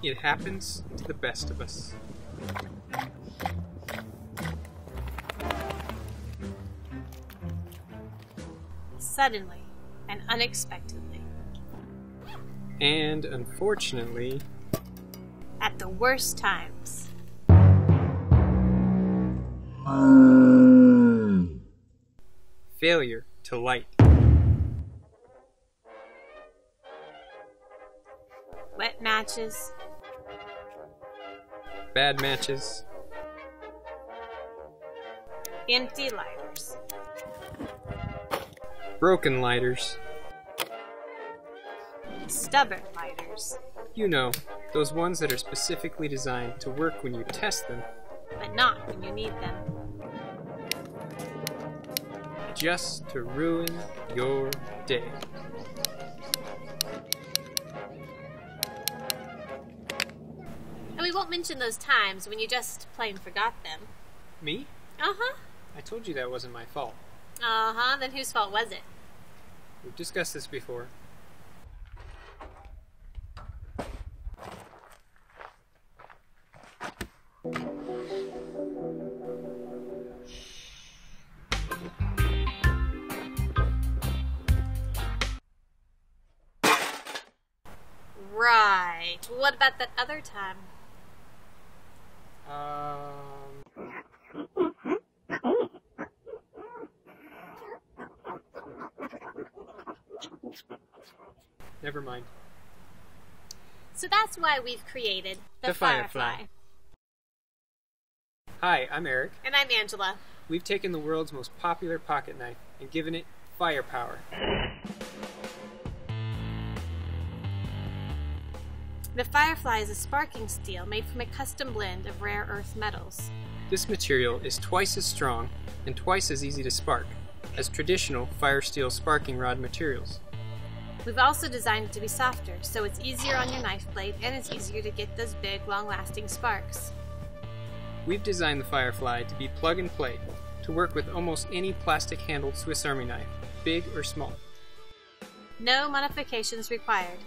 It happens to the best of us. Suddenly and unexpectedly. And unfortunately, At the worst times. failure to light. Wet matches. Bad matches. Empty lighters. Broken lighters. Stubborn lighters. You know, those ones that are specifically designed to work when you test them, But not when you need them. just to ruin your day. And we won't mention those times when you just plain forgot them. Me? Uh-huh. I told you that wasn't my fault. Uh-huh. Then whose fault was it? We've discussed this before. Right. What about that other time? Never mind. So that's why we've created the Firefly. Hi, I'm Eric. And I'm Angela. We've taken the world's most popular pocket knife and given it firepower. The Firefly is a sparking steel made from a custom blend of rare earth metals. This material is twice as strong and twice as easy to spark as traditional fire steel sparking rod materials. We've also designed it to be softer, so it's easier on your knife blade and it's easier to get those big, long-lasting sparks. We've designed the Firefly to be plug and play, to work with almost any plastic-handled Swiss Army knife, big or small. No modifications required.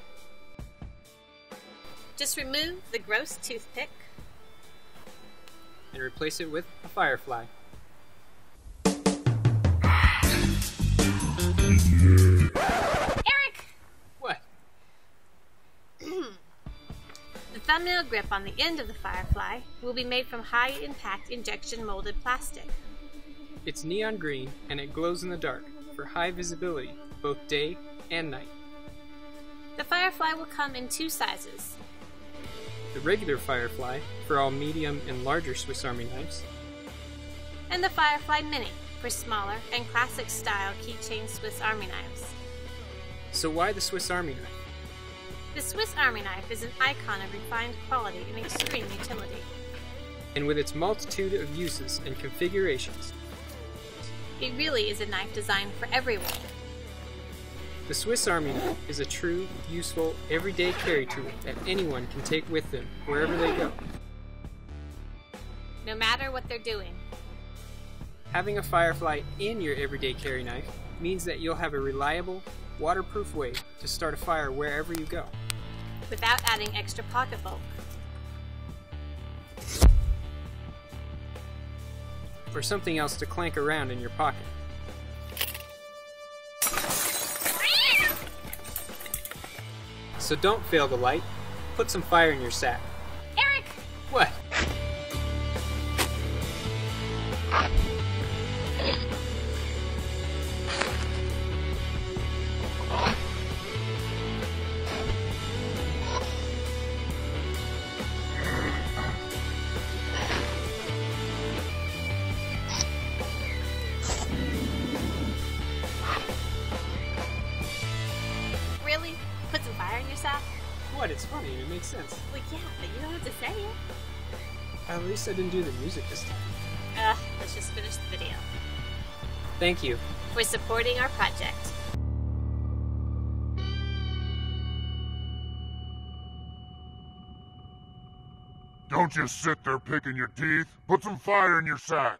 Just remove the gross toothpick And replace it with a Firefly. Eric! What? The thumbnail grip on the end of the Firefly will be made from high-impact injection molded plastic. It's neon green and it glows in the dark for high visibility, both day and night. The Firefly will come in two sizes. The regular Firefly for all medium and larger Swiss Army knives, And the Firefly Mini for smaller and classic-style keychain Swiss Army knives. So why the Swiss Army knife? The Swiss Army knife is an icon of refined quality and extreme utility. And with its multitude of uses and configurations, It really is a knife designed for everyone. the Swiss Army knife is a true, useful, everyday carry tool that anyone can take with them wherever they go. No matter what they're doing. Having a Firefly in your everyday carry knife means that you'll have a reliable, waterproof way to start a fire wherever you go. Without adding extra pocket bulk. Or something else to clank around in your pocket. So don't fail to light. Put some fire in your sack. Eric! What? Really? Put some fire in your sack? What? It's funny. It makes sense. Well, yeah, but you don't have to say it. At least I didn't do the music this time. Let's just finish the video. Thank you. For supporting our project. Don't just sit there picking your teeth. Put some fire in your sack.